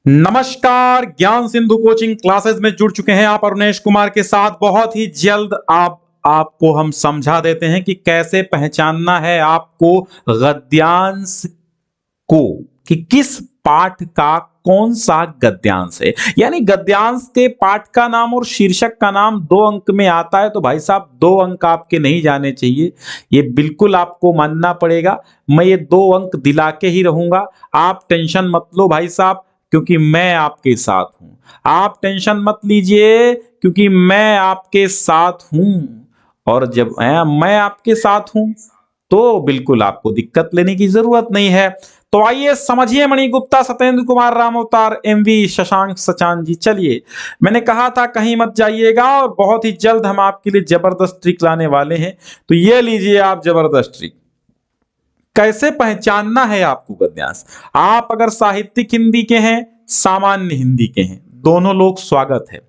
नमस्कार, ज्ञान Sindhu coaching classes में जुड़ चुके हैं आप अरुणेश कुमार के साथ। बहुत ही जल्द आपको हम समझा देते हैं कि कैसे पहचानना है आपको गद्यांश को, कि किस पाठ का कौन सा गद्यांश है। यानी गद्यांश के पाठ का नाम और शीर्षक का नाम 2 अंक में आता है तो भाई साहब 2 अंक आपके नहीं जाने चाहिए, ये बिल्कुल आपको मानना पड़ेगा। मैं ये 2 अंक दिला के ही रहूंगा, आप टेंशन मत लो भाई साहब, क्योंकि मैं आपके साथ हूं। आप टेंशन मत लीजिए क्योंकि मैं आपके साथ हूं, और जब मैं आपके साथ हूं तो बिल्कुल आपको दिक्कत लेने की जरूरत नहीं है। तो आइए समझिए, मणिगुप्ता, सत्येंद्र कुमार, रामअवतार, एमवी, शशांक, सचान जी। चलिए, मैंने कहा था कहीं मत जाइएगा और बहुत ही जल्द हम आपके लिए जबरदस्त ट्रिक लाने वाले हैं। तो ये लीजिए आप जबरदस्त ट्रिक। कैसे पहचानना है आपको गद्यांश। आप अगर साहित्यिक हिंदी के हैं, सामान्य हिंदी के हैं, दोनों लोग स्वागत है।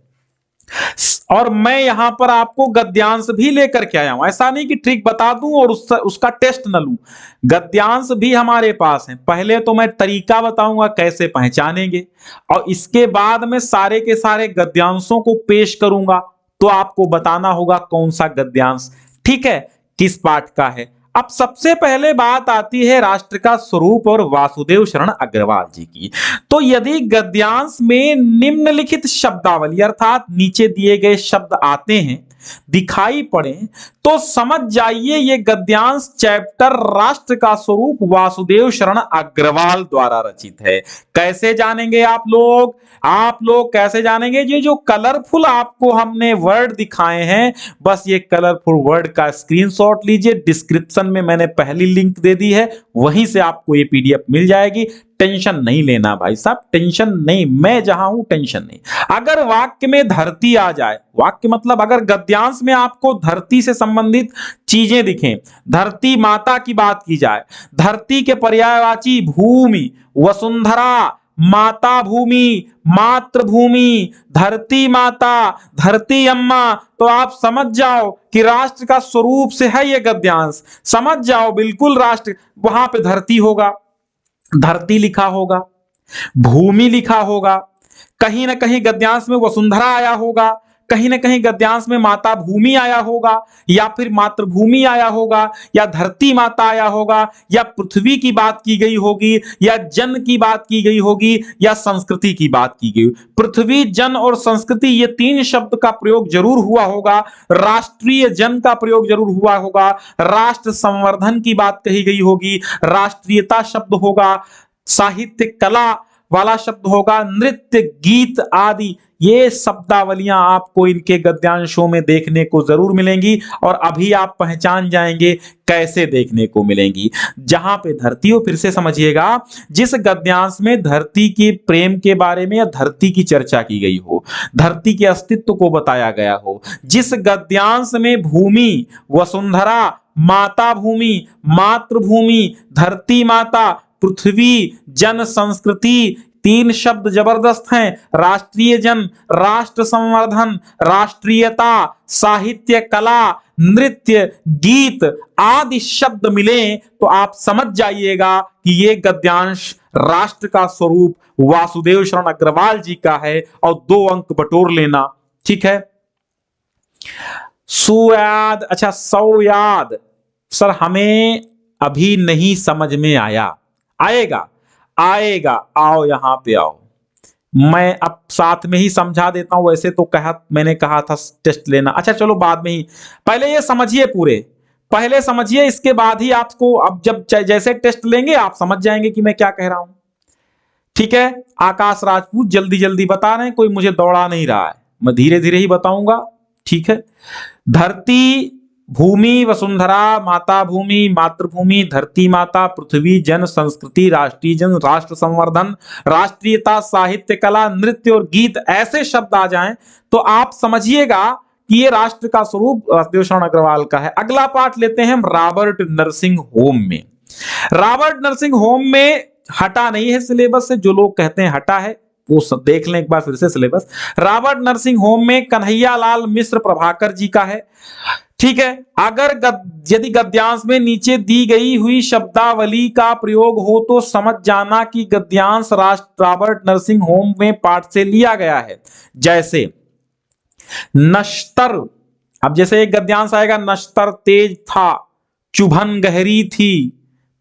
और मैं यहां पर आपको गद्यांश भी लेकर के आया हूं, ऐसा नहीं कि ट्रिक बता दूं और उसका टेस्ट न लूं। गद्यांश भी हमारे पास है। पहले तो मैं तरीका बताऊंगा कैसे पहचानेंगे, और इसके बाद में सारे के सारे गद्यांशों को पेश करूंगा, तो आपको बताना होगा कौन सा गद्यांश ठीक है, किस पाठ का है। अब सबसे पहले बात आती है राष्ट्र का स्वरूप और वासुदेव शरण अग्रवाल जी की। तो यदि गद्यांश में निम्नलिखित शब्दावली अर्थात नीचे दिए गए शब्द आते हैं, दिखाई पड़े, तो समझ जाइए ये गद्यांश चैप्टर राष्ट्र का स्वरूप वासुदेव शरण अग्रवाल द्वारा रचित है। कैसे जानेंगे आप लोग कैसे जानेंगे? ये जो कलरफुल आपको हमने वर्ड दिखाए हैं, बस ये कलरफुल वर्ड का स्क्रीनशॉट लीजिए। डिस्क्रिप्शन में मैंने पहली लिंक दे दी है, वहीं से आपको ये पीडीएफ मिल जाएगी। टेंशन नहीं लेना भाई साहब, टेंशन नहीं, मैं जहां हूं टेंशन नहीं। अगर वाक्य में धरती आ जाए, वाक्य मतलब अगर गद्यांश में आपको धरती से संबंधित चीजें दिखें, धरती माता की बात की जाए, धरती के पर्यायवाची भूमि, वसुंधरा, माता भूमि, मातृभूमि, धरती माता, धरती अम्मा, तो आप समझ जाओ कि राष्ट्र का स्वरूप से है ये गद्यांश। समझ जाओ, बिल्कुल राष्ट्र, वहां पे धरती होगा, धरती लिखा होगा, भूमि लिखा होगा, कहीं ना कहीं गद्यांश में वसुंधरा आया होगा, कहीं ना कहीं गद्यांश में माता भूमि आया होगा, या फिर मातृभूमि आया होगा, या धरती माता आया होगा, या पृथ्वी की बात की गई होगी, या जन की बात की गई होगी, या संस्कृति की बात की गई। पृथ्वी, जन और संस्कृति, ये 3 शब्द का प्रयोग जरूर हुआ होगा। राष्ट्रीय जन का प्रयोग जरूर हुआ होगा, राष्ट्र संवर्धन की बात कही गई होगी, राष्ट्रीयता शब्द होगा, साहित्य कला वाला शब्द होगा, नृत्य, गीत आदि, ये शब्दावलियां आपको इनके गद्यांशों में देखने को जरूर मिलेंगी। और अभी आप पहचान जाएंगे कैसे देखने को मिलेंगी। जहां पे धरती हो, फिर से समझिएगा, जिस गद्यांश में धरती के प्रेम के बारे में या धरती की चर्चा की गई हो, धरती के अस्तित्व को बताया गया हो, जिस गद्यांश में भूमि, वसुंधरा, माता भूमि, मातृभूमि, धरती माता, पृथ्वी, जन, संस्कृति, 3 शब्द जबरदस्त हैं, राष्ट्रीय जन, राष्ट्र संवर्धन, राष्ट्रीयता, साहित्य कला, नृत्य, गीत आदि शब्द मिले, तो आप समझ जाइएगा कि ये गद्यांश राष्ट्र का स्वरूप वासुदेव शरण अग्रवाल जी का है। और 2 अंक बटोर लेना, ठीक है। सुयाद, अच्छा सौयाद, सर हमें अभी नहीं समझ में आया। आएगा आएगा, आओ यहां पे आओ, मैं अब साथ में ही समझा देता हूं। वैसे तो मैंने कहा था टेस्ट लेना, अच्छा चलो बाद में ही, पहले ये समझिए, पहले समझिए, इसके बाद ही आपको, अब जब जैसे टेस्ट लेंगे आप समझ जाएंगे कि मैं क्या कह रहा हूं, ठीक है। आकाश राजपूत जल्दी जल्दी बता रहे हैं, कोई मुझे दौड़ा नहीं रहा है, मैं धीरे धीरे ही बताऊंगा, ठीक है। धरती, भूमि, वसुंधरा, माता भूमि, मातृभूमि, धरती माता, पृथ्वी, जन, संस्कृति, राष्ट्रीय जन, राष्ट्र संवर्धन, राष्ट्रीयता, साहित्य कला, नृत्य और गीत, ऐसे शब्द आ जाएं तो आप समझिएगा कि ये राष्ट्र का स्वरूप वासुदेव शरण अग्रवाल का है। अगला पाठ लेते हैं हम रॉबर्ट नरसिंह होम में। रॉबर्ट नरसिंह होम में हटा नहीं है सिलेबस से, जो लोग कहते हैं हटा है वो सब देख लें एक बार फिर से सिलेबस। रॉबर्ट नरसिंह होम में कन्हैया लाल मिश्र प्रभाकर जी का है। ठीक है। अगर यदि गद्यांश में नीचे दी गई हुई शब्दावली का प्रयोग हो तो समझ जाना कि गद्यांश रॉबर्ट नर्सिंग होम में पाठ से लिया गया है। जैसे नश्तर, अब जैसे एक गद्यांश आएगा, नश्तर तेज था, चुभन गहरी थी,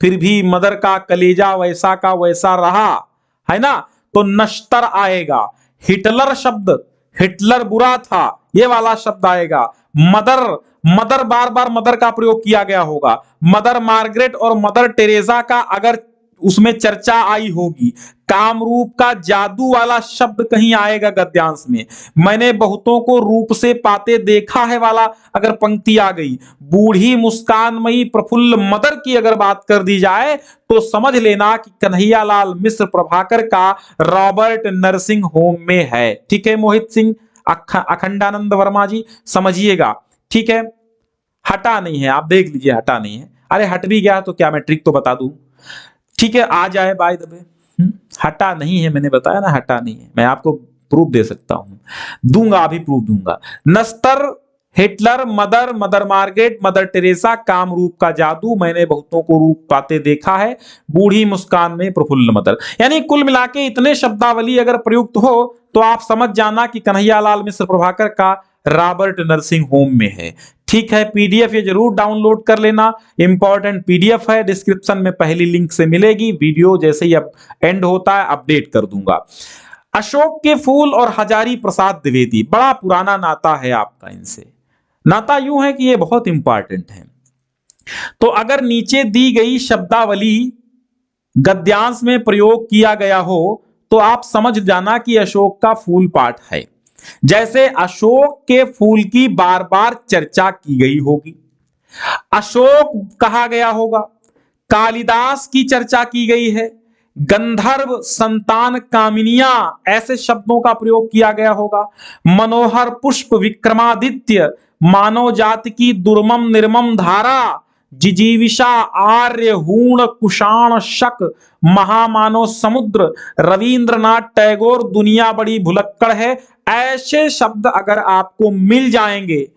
फिर भी मदर का कलेजा वैसा का वैसा रहा, है ना, तो नश्तर आएगा। हिटलर शब्द, हिटलर बुरा था, ये वाला शब्द आएगा। मदर, मदर बार बार मदर का प्रयोग किया गया होगा। मदर मार्गरेट और मदर टेरेसा का अगर उसमें चर्चा आई होगी। कामरूप का जादू वाला शब्द कहीं आएगा गद्यांश में। मैंने बहुतों को रूप से पाते देखा है वाला अगर पंक्ति आ गई। बूढ़ी मुस्कानमयी प्रफुल्ल मदर की अगर बात कर दी जाए तो समझ लेना कि कन्हैयालाल मिश्र प्रभाकर का रॉबर्ट नर्सिंग होम में है। ठीक है मोहित सिंह, अखंडानंद वर्मा जी, समझिएगा। ठीक है, हटा नहीं है, आप देख लीजिए, हटा नहीं है। अरे हट भी गया तो क्या मैं ट्रिक तो बता दूं। ठीक है, आ जाए बाय द वे, हटा नहीं है, मैंने बताया ना हटा नहीं है। मैं आपको प्रूफ दे सकता हूं, दूंगा, अभी प्रूफ दूंगा। नस्तर, Hitler, mother, mother Margaret, mother Teresa, Kamrup का जादू, मैंने बहुतों को रूप पाते देखा है, बूढ़ी मुस्कान में प्रफुल्ल मदर। यानी कुल मिला के इतने शब्दावली अगर प्रयुक्त हो तो आप समझ जाना कि कन्हैयालाल मिश्र प्रभाकर का रॉबर्ट नर्सिंग होम में है। ठीक है, पीडीएफ ये जरूर डाउनलोड कर लेना, इंपॉर्टेंट पीडीएफ है, डिस्क्रिप्शन में पहली लिंक से मिलेगी। वीडियो जैसे ही अब एंड होता है अपडेट कर दूंगा। अशोक के फूल और हजारी प्रसाद द्विवेदी, बड़ा पुराना नाता है आपका इनसे। नाता यूं है कि ये बहुत इंपॉर्टेंट है। तो अगर नीचे दी गई शब्दावली गद्यांश में प्रयोग किया गया हो तो आप समझ जाना कि अशोक का फूल पाठ है। जैसे अशोक के फूल की बार बार चर्चा की गई होगी, अशोक कहा गया होगा, कालिदास की चर्चा की गई है, गंधर्व, संतान, कामिनिया, ऐसे शब्दों का प्रयोग किया गया होगा। मनोहर, पुष्प, विक्रमादित्य, मानव जाति की दुर्मम निर्मम धारा, जिजीविषा, आर्य, हूण, कुषाण, शक, महामानव समुद्र, रविंद्रनाथ टैगोर, दुनिया बड़ी भुलक्कड़ है, ऐसे शब्द अगर आपको मिल जाएंगे,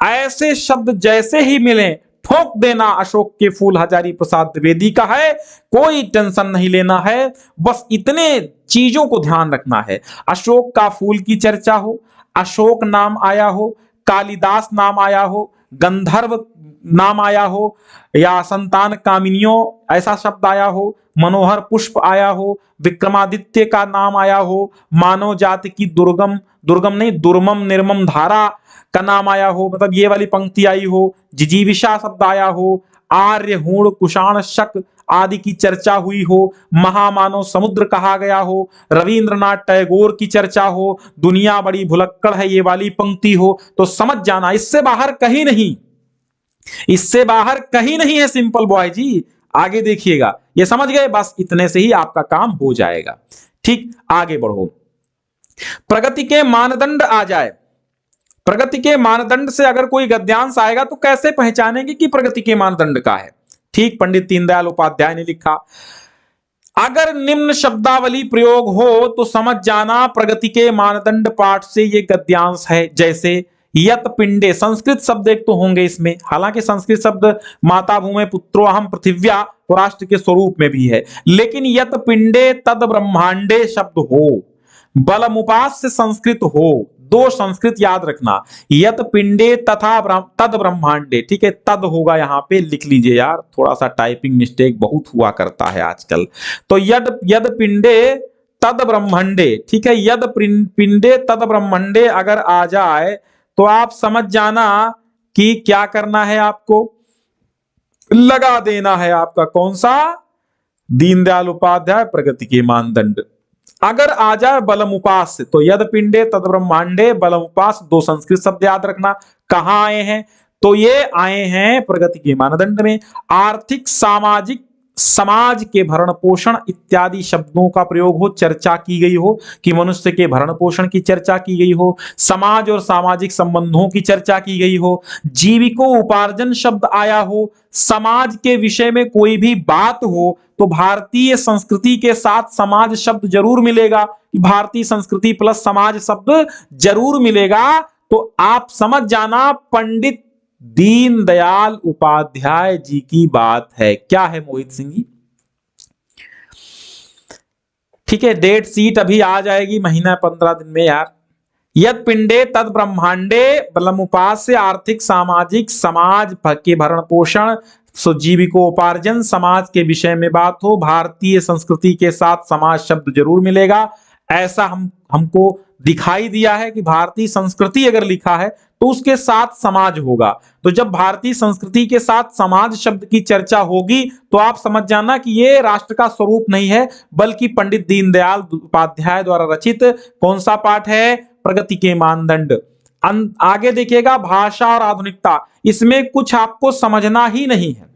ऐसे शब्द जैसे ही मिले ठोक देना अशोक के फूल हजारी प्रसाद द्विवेदी का है। कोई टेंशन नहीं लेना है, बस इतने चीजों को ध्यान रखना है। अशोक का फूल की चर्चा हो, अशोक नाम आया हो, कालिदास नाम आया हो, गंधर्व नाम आया हो, या संतान कामिनियों ऐसा शब्द आया हो, मनोहर पुष्प आया हो, विक्रमादित्य का नाम आया हो, मानव जाति की दुर्गम, दुर्गम नहीं दुर्मम निर्मम धारा का नाम आया हो, मतलब ये वाली पंक्ति आई हो, जिजीविषा शब्द आया हो, आर्य, हूण, कुषाण, शक आदि की चर्चा हुई हो, महामानव समुद्र कहा गया हो, रविंद्रनाथ टैगोर की चर्चा हो, दुनिया बड़ी भुलक्कड़ है ये वाली पंक्ति हो, तो समझ जाना इससे बाहर कहीं नहीं, इससे बाहर कहीं नहीं है सिंपल बॉय जी। आगे देखिएगा, ये समझ गए, बस इतने से ही आपका काम हो जाएगा। ठीक, आगे बढ़ो। प्रगति के मानदंड आ जाए। प्रगति के मानदंड से अगर कोई गद्यांश आएगा तो कैसे पहचानेंगे कि प्रगति के मानदंड का है। ठीक, पंडित दीनदयाल उपाध्याय ने लिखा, अगर निम्न शब्दावली प्रयोग हो तो समझ जाना प्रगति के मानदंड पाठ से ये गद्यांश है। जैसे यत पिंडे, संस्कृत शब्द एक तो होंगे इसमें, हालांकि संस्कृत शब्द माता भूमि पुत्रोहम पृथिव्या तो राष्ट्र के स्वरूप में भी है, लेकिन यत पिंडे तद ब्रह्मांडे शब्द हो, बलमुपास्य संस्कृत हो, दो संस्कृत याद रखना, यत पिंडे तथा तद ब्रह्मांडे। ठीक है, तद होगा यहां पे, लिख लीजिए यार, थोड़ा सा टाइपिंग मिस्टेक बहुत हुआ करता है आजकल। तो यद पिंडे तद ब्रह्मांडे, ठीक है, यद पिंडे तद ब्रह्मांडे अगर आ जाए तो आप समझ जाना कि क्या करना है, आपको लगा देना है आपका कौन सा, दीनदयाल उपाध्याय प्रगति के मानदंड। अगर आ जाए बलमुपास तो यद पिंडे तद ब्रह्मांडे बलमुपास, दो संस्कृत शब्द याद रखना। कहां आए हैं, तो ये आए हैं प्रगति के मानदंड में। आर्थिक, सामाजिक, समाज के भरण पोषण इत्यादि शब्दों का प्रयोग हो, चर्चा की गई हो कि मनुष्य के भरण पोषण की चर्चा की गई हो, समाज और सामाजिक संबंधों की चर्चा की गई हो, जीविको उपार्जन शब्द आया हो, समाज के विषय में कोई भी बात हो तो भारतीय संस्कृति के साथ समाज शब्द जरूर मिलेगा, भारतीय संस्कृति प्लस समाज शब्द जरूर मिलेगा। तो आप समझ जाना पंडित दीनदयाल उपाध्याय जी की बात है। क्या है मोहित सिंह जी? ठीक है, डेट शीट अभी आ जाएगी, महीना 15 दिन में यार। यद पिंडे तद ब्रह्मांडे बलमुपास्य आर्थिक सामाजिक समाज के भरण पोषण जीविकोपार्जन समाज के विषय में बात हो, भारतीय संस्कृति के साथ समाज शब्द जरूर मिलेगा। ऐसा हमको दिखाई दिया है कि भारतीय संस्कृति अगर लिखा है तो उसके साथ समाज होगा। तो जब भारतीय संस्कृति के साथ समाज शब्द की चर्चा होगी तो आप समझ जाना कि ये राष्ट्र का स्वरूप नहीं है, बल्कि पंडित दीनदयाल उपाध्याय द्वारा रचित कौन सा पाठ है? प्रगति के मानदंड। आगे देखिएगा, भाषा और आधुनिकता, इसमें कुछ आपको समझना ही नहीं है।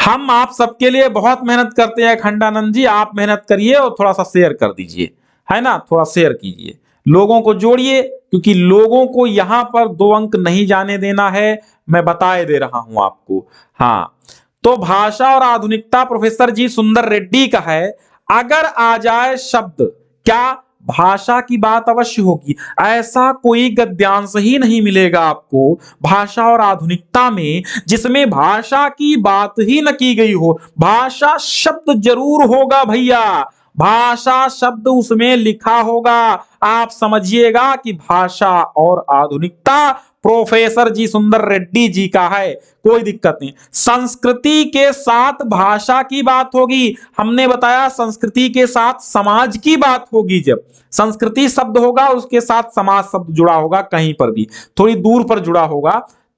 हम आप सबके लिए बहुत मेहनत करते हैं खंडानंद जी, आप मेहनत करिए और थोड़ा सा शेयर कर दीजिए, है ना, थोड़ा शेयर कीजिए, लोगों को जोड़िए, क्योंकि लोगों को यहां पर 2 अंक नहीं जाने देना है, मैं बताए दे रहा हूं आपको। हाँ, तो भाषा और आधुनिकता प्रोफेसर जी सुंदर रेड्डी का है। अगर आ जाए शब्द, क्या भाषा की बात अवश्य होगी, ऐसा कोई गद्यांश ही नहीं मिलेगा आपको भाषा और आधुनिकता में जिसमें भाषा की बात ही न की गई हो। भाषा शब्द जरूर होगा भैया, भाषा शब्द उसमें लिखा होगा। आप समझिएगा कि भाषा और आधुनिकता प्रोफेसर जी सुंदर रेड्डी जी का है, कोई दिक्कत नहीं। संस्कृति के साथ भाषा की बात होगी, हमने बताया संस्कृति के साथ समाज की बात होगी। जब संस्कृति शब्द होगा उसके साथ समाज शब्द जुड़ा होगा, कहीं पर भी थोड़ी दूर पर जुड़ा होगा,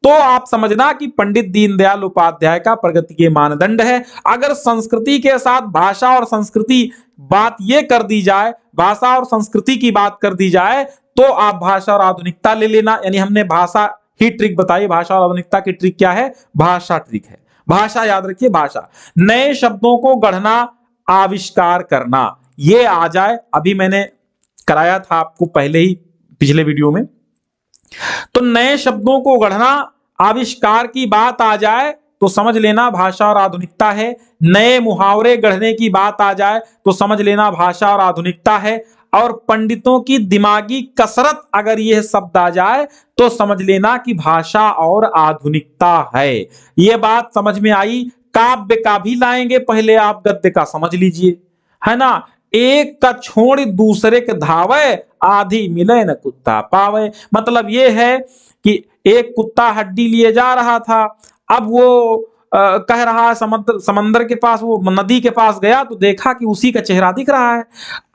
तो आप समझना कि पंडित दीनदयाल उपाध्याय का प्रगति के मानदंड है। अगर संस्कृति के साथ भाषा और संस्कृति बात ये कर दी जाए, भाषा और संस्कृति की बात कर दी जाए, तो आप भाषा और आधुनिकता ले लेना। यानी हमने भाषा ही ट्रिक बताई, भाषा और आधुनिकता की ट्रिक क्या है? भाषा ट्रिक है। भाषा याद रखिए, भाषा, नए शब्दों को गढ़ना, आविष्कार करना, ये आ जाए। अभी मैंने कराया था आपको पहले ही पिछले वीडियो में। तो नए शब्दों को गढ़ना, आविष्कार की बात आ जाए तो समझ लेना भाषा और आधुनिकता है। नए मुहावरे गढ़ने की बात आ जाए तो समझ लेना भाषा और आधुनिकता है। और पंडितों की दिमागी कसरत अगर यह शब्द आ जाए तो समझ लेना कि भाषा और आधुनिकता है। यह बात समझ में आई। काव्य का भी लाएंगे, पहले आप गद्य का समझ लीजिए, है ना। एक का छोड़ दूसरे के धावे, आधी मिले न कुत्ता पावे। मतलब यह है कि एक कुत्ता हड्डी लिए जा रहा था, अब वो कह रहा है समंदर के पास, वो नदी के पास गया तो देखा कि उसी का चेहरा दिख रहा है।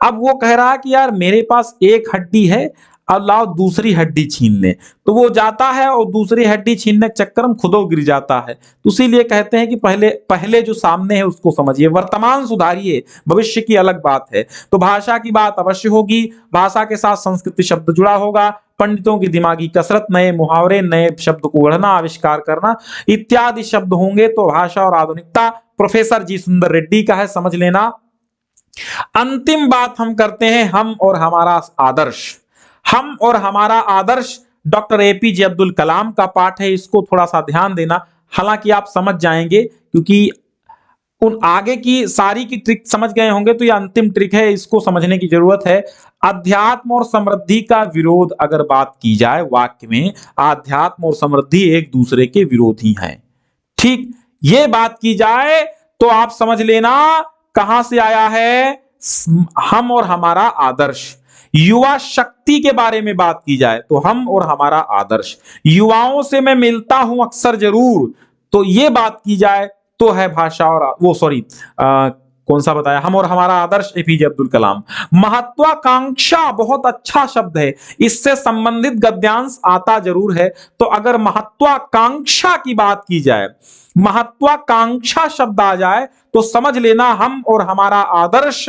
अब वो कह रहा है कि यार मेरे पास एक हड्डी है, अब लाओ दूसरी हड्डी छीन ले। तो वो जाता है और दूसरी हड्डी छीनने के चक्कर में खुद गिर जाता है। तो इसीलिए कहते हैं कि पहले जो सामने है उसको समझिए, वर्तमान सुधारिए, भविष्य की अलग बात है। तो भाषा की बात अवश्य होगी, भाषा के साथ संस्कृति शब्द जुड़ा होगा, पंडितों की दिमागी कसरत, नए मुहावरे, नए शब्द को गढ़ना, आविष्कार करना इत्यादि शब्द होंगे। तो भाषा और आधुनिकता प्रोफेसर जी सुंदर रेड्डी का है, समझ लेना। अंतिम बात हम करते हैं, हम और हमारा आदर्श। हम और हमारा आदर्श डॉक्टर एपीजे अब्दुल कलाम का पाठ है, इसको थोड़ा सा ध्यान देना। हालांकि आप समझ जाएंगे क्योंकि उन आगे की सारी की ट्रिक समझ गए होंगे, तो यह अंतिम ट्रिक है, इसको समझने की जरूरत है। अध्यात्म और समृद्धि का विरोध अगर बात की जाए वाक्य में, अध्यात्म और समृद्धि एक दूसरे के विरोधी हैं, ठीक, ये बात की जाए तो आप समझ लेना कहां से आया है हम और हमारा आदर्श। युवा शक्ति के बारे में बात की जाए तो हम और हमारा आदर्श, युवाओं से मैं मिलता हूं अक्सर जरूर, तो ये बात की जाए तो है भाषा और कौन सा बताया, हम और हमारा आदर्श एपीजे अब्दुल कलाम। महत्वाकांक्षा बहुत अच्छा शब्द है, इससे संबंधित गद्यांश आता जरूर है। तो अगर महत्वाकांक्षा की बात की जाए, महत्वाकांक्षा शब्द आ जाए तो समझ लेना हम और हमारा आदर्श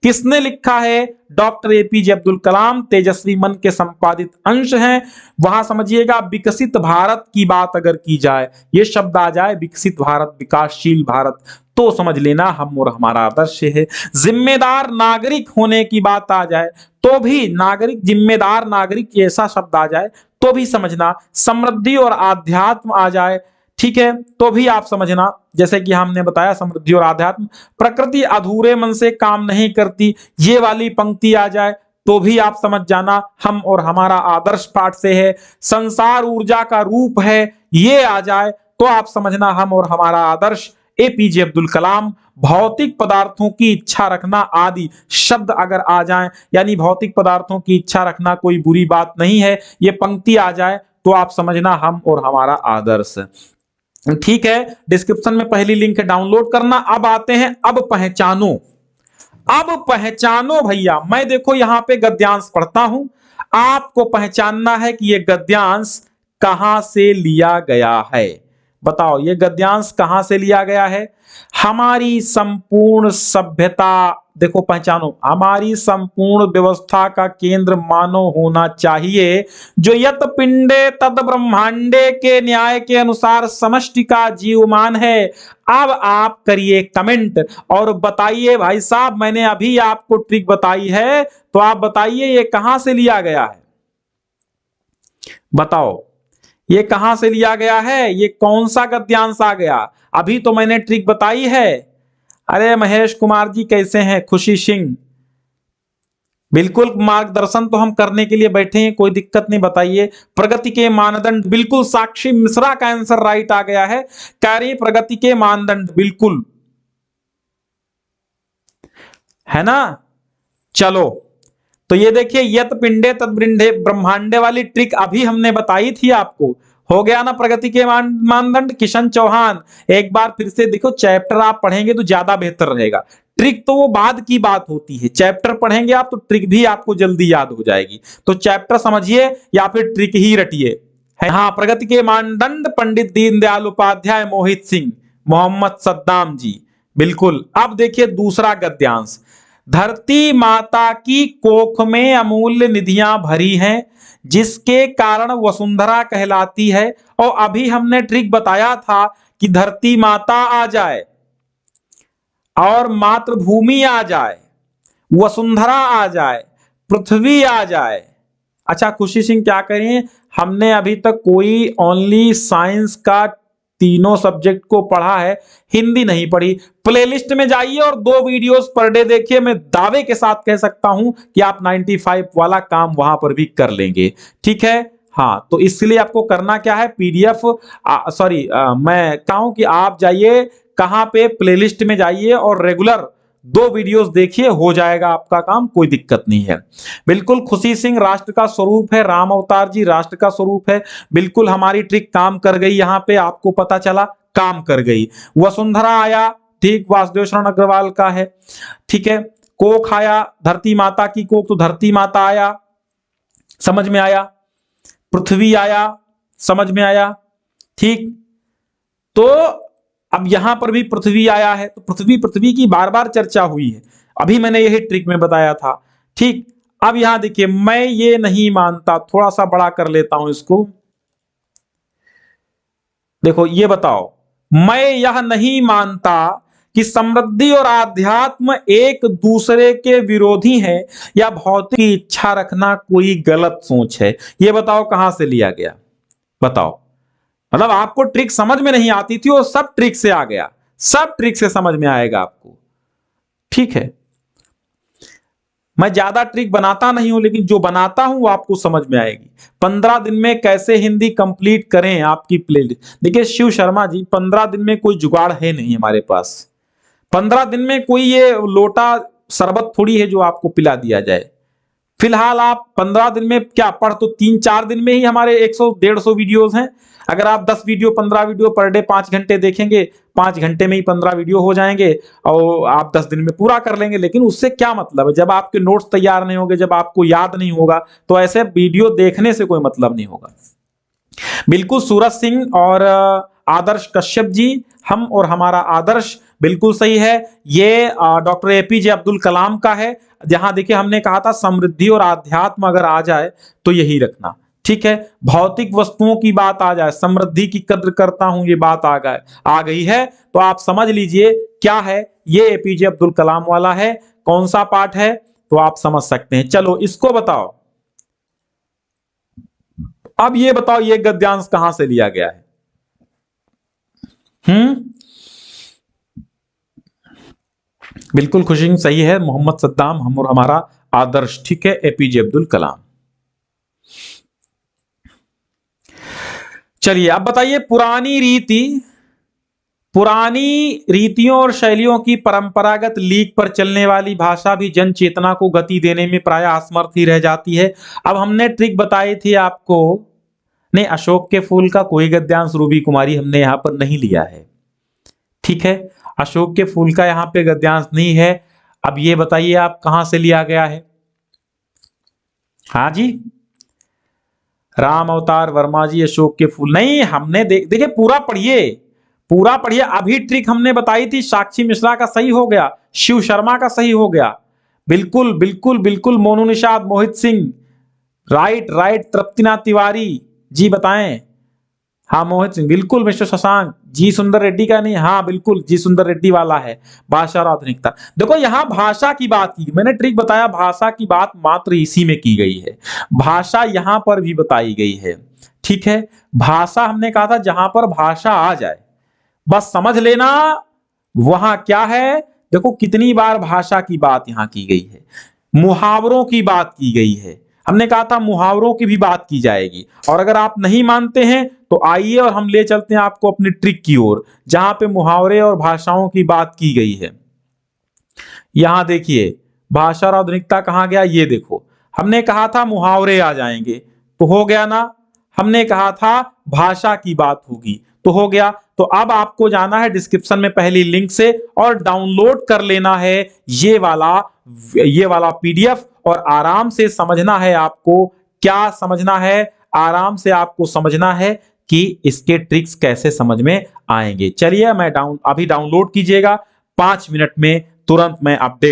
किसने लिखा है? डॉक्टर एपीजे अब्दुल कलाम, तेजस्वी मन के संपादित अंश हैं। वहां समझिएगा विकसित भारत की बात अगर की जाए, ये शब्द आ जाए विकसित भारत, विकासशील भारत, तो समझ लेना हम और हमारा आदर्श है। जिम्मेदार नागरिक होने की बात आ जाए तो भी, नागरिक, जिम्मेदार नागरिक ऐसा शब्द आ जाए तो भी समझना। समृद्धि और आध्यात्म आ जाए, ठीक है, तो भी आप समझना। जैसे कि हमने बताया समृद्धि और आध्यात्म। प्रकृति अधूरे मन से काम नहीं करती, ये वाली पंक्ति आ जाए तो भी आप समझ जाना हम और हमारा आदर्श पाठ से है। संसार ऊर्जा का रूप है, ये आ जाए तो आप समझना हम और हमारा आदर्श एपीजे अब्दुल कलाम। भौतिक पदार्थों की इच्छा रखना आदि शब्द अगर आ जाएं, यानी भौतिक पदार्थों की इच्छा रखना कोई बुरी बात नहीं है, ये पंक्ति आ जाए तो आप समझना हम और हमारा आदर्श। ठीक है, डिस्क्रिप्शन में पहली लिंक है, डाउनलोड करना। अब आते हैं अब पहचानो। अब पहचानो भैया, मैं देखो यहां पे गद्यांश पढ़ता हूं, आपको पहचानना है कि यह गद्यांश कहां से लिया गया है। बताओ ये गद्यांश कहां से लिया गया है। हमारी संपूर्ण सभ्यता, देखो पहचानो, हमारी संपूर्ण व्यवस्था का केंद्र मानव होना चाहिए, जो यत पिंडे तद ब्रह्मांडे के न्याय के अनुसार समष्टि का जीवमान है। अब आप करिए कमेंट और बताइए भाई साहब, मैंने अभी आपको ट्रिक बताई है, तो आप बताइए ये कहां से लिया गया है। बताओ ये कहां से लिया गया है, ये कौन सा गद्यांश आ गया। अभी तो मैंने ट्रिक बताई है। अरे महेश कुमार जी कैसे हैं, खुशी सिंह, बिल्कुल मार्गदर्शन तो हम करने के लिए बैठे हैं, कोई दिक्कत नहीं। बताइए प्रगति के मानदंड, बिल्कुल साक्षी मिश्रा का आंसर राइट आ गया है। कह रही प्रगति के मानदंड, बिल्कुल है ना। चलो तो ये देखिए यत पिंडे तद ब्रह्मांडे वाली ट्रिक अभी हमने बताई थी आपको, हो गया ना प्रगति के मानदंड। किशन चौहान एक बार फिर से देखो, चैप्टर आप पढ़ेंगे तो ज्यादा बेहतर रहेगा। ट्रिक तो वो बाद की बात होती है, चैप्टर पढ़ेंगे आप तो ट्रिक भी आपको जल्दी याद हो जाएगी। तो चैप्टर समझिए या फिर ट्रिक ही रटिए। हाँ, प्रगति के मानदंड पंडित दीनदयाल उपाध्याय, मोहित सिंह, मोहम्मद सद्दाम जी, बिल्कुल। अब देखिए दूसरा गद्यांश, धरती माता की कोख में अमूल्य निधियां भरी हैं, जिसके कारण वसुंधरा कहलाती है। और अभी हमने ट्रिक बताया था कि धरती माता आ जाए और मातृभूमि आ जाए, वसुंधरा आ जाए, पृथ्वी आ जाए। अच्छा खुशी सिंह क्या करें, हमने अभी तक कोई ओनली साइंस का तीनों सब्जेक्ट को पढ़ा है, हिंदी नहीं पढ़ी। प्लेलिस्ट में जाइए और 2 वीडियोस पर डे देखिए, मैं दावे के साथ कह सकता हूं कि आप 95 वाला काम वहां पर भी कर लेंगे। ठीक है, हाँ तो इसलिए आपको करना क्या है, पीडीएफ मैं कहूं कि आप जाइए कहां पे, प्लेलिस्ट में जाइए और रेगुलर 2 वीडियोस देखिए, हो जाएगा आपका काम, कोई दिक्कत नहीं है। बिल्कुल खुशी सिंह राष्ट्र का स्वरूप है, राम अवतार जी राष्ट्र का स्वरूप है, बिल्कुल हमारी ट्रिक काम कर गई, यहां पे आपको पता चला काम कर गई। वसुंधरा आया, ठीक, वासुदेव शरण अग्रवाल का है। ठीक है, कोख आया, धरती माता की कोख, तो धरती माता आया, समझ में आया। पृथ्वी आया, समझ में आया। ठीक, तो अब यहां पर भी पृथ्वी आया है, तो पृथ्वी पृथ्वी की बार बार चर्चा हुई है, अभी मैंने यही ट्रिक में बताया था। ठीक, अब यहां देखिए, मैं ये नहीं मानता, थोड़ा सा बड़ा कर लेता हूं इसको। देखो ये बताओ, मैं यह नहीं मानता कि समृद्धि और आध्यात्म एक दूसरे के विरोधी हैं, या भौतिक की इच्छा रखना कोई गलत सोच है। ये बताओ कहां से लिया गया, बताओ। मतलब आपको ट्रिक समझ में नहीं आती थी, वो सब ट्रिक से आ गया, सब ट्रिक से समझ में आएगा आपको। ठीक है, मैं ज्यादा ट्रिक बनाता नहीं हूं, लेकिन जो बनाता हूं वो आपको समझ में आएगी। 15 दिन में कैसे हिंदी कंप्लीट करें, आपकी प्लेलिस्ट देखिए। शिव शर्मा जी, 15 दिन में कोई जुगाड़ है नहीं हमारे पास। 15 दिन में कोई ये लोटा शरबत थोड़ी है जो आपको पिला दिया जाए। फिलहाल आप 15 दिन में क्या पढ़, तो 3-4 दिन में ही हमारे 100-150 वीडियोस हैं। अगर आप 10 वीडियो 15 वीडियो पर डे 5 घंटे देखेंगे, 5 घंटे में ही 15 वीडियो हो जाएंगे और आप 10 दिन में पूरा कर लेंगे। लेकिन उससे क्या मतलब है, जब आपके नोट्स तैयार नहीं होंगे, जब आपको याद नहीं होगा, तो ऐसे वीडियो देखने से कोई मतलब नहीं होगा। बिल्कुल सूरज सिंह और आदर्श कश्यप जी, हम और हमारा आदर्श बिल्कुल सही है। ये डॉक्टर एपीजे अब्दुल कलाम का है, जहां देखिए हमने कहा था समृद्धि और आध्यात्म अगर आ जाए तो यही रखना। ठीक है, भौतिक वस्तुओं की बात आ जाए, समृद्धि की कद्र करता हूं, ये बात आ गई है, तो आप समझ लीजिए क्या है, ये एपीजे अब्दुल कलाम वाला है। कौन सा पार्ट है तो आप समझ सकते हैं। चलो इसको बताओ, अब ये बताओ ये गद्यांश कहां से लिया गया है। बिल्कुल खुशी सही है, मोहम्मद सद्दाम, हम और हमारा आदर्श, ठीक है, एपीजे अब्दुल कलाम। चलिए अब बताइए, पुरानी रीतियों और शैलियों की परंपरागत लीक पर चलने वाली भाषा भी जन चेतना को गति देने में प्रायः असमर्थ ही रह जाती है। अब हमने ट्रिक बताई थी आपको, नहीं, अशोक के फूल का कोई गद्यांश रूबी कुमारी हमने यहां पर नहीं लिया है, ठीक है, अशोक के फूल का यहां पे गद्यांश नहीं है। अब ये बताइए आप कहां से लिया गया है? हाँ जी, राम अवतार वर्मा जी, अशोक के फूल नहीं, हमने देखिए पूरा पढ़िए, पूरा पढ़िए। अभी ट्रिक हमने बताई थी, साक्षी मिश्रा का सही हो गया, शिव शर्मा का सही हो गया, बिल्कुल बिल्कुल बिल्कुल, मोनू निषाद, मोहित सिंह, राइट राइट, तृप्तिनाथ तिवारी जी बताएं। हाँ मोहित सिंह, बिल्कुल मिस्टर शशांक जी, सुंदर रेड्डी का नहीं, हाँ बिल्कुल जी सुंदर रेड्डी वाला है, भाषा और आधुनिकता। देखो यहां भाषा की बात की, मैंने ट्रिक बताया, भाषा की बात मात्र इसी में की गई है, भाषा यहां पर भी बताई गई है, ठीक है। भाषा हमने कहा था जहां पर भाषा आ जाए, बस समझ लेना वहां क्या है। देखो कितनी बार भाषा की बात यहां की गई है, मुहावरों की बात की गई है, हमने कहा था मुहावरों की भी बात की जाएगी। और अगर आप नहीं मानते हैं तो आइए और हम ले चलते हैं आपको अपनी ट्रिक की ओर, जहां पे मुहावरे और भाषाओं की बात की गई है। यहां देखिए, भाषा और आधुनिकता कहां गया, ये देखो, हमने कहा था मुहावरे आ जाएंगे, तो हो गया ना, हमने कहा था भाषा की बात होगी, तो हो गया। तो अब आपको जाना है डिस्क्रिप्शन में पहली लिंक से और डाउनलोड कर लेना है ये वाला पीडीएफ, और आराम से समझना है आपको, क्या समझना है, आराम से आपको समझना है कि इसके ट्रिक्स कैसे समझ में आएंगे। चलिए अभी डाउनलोड कीजिएगा, 5 मिनट में तुरंत मैं अपडेट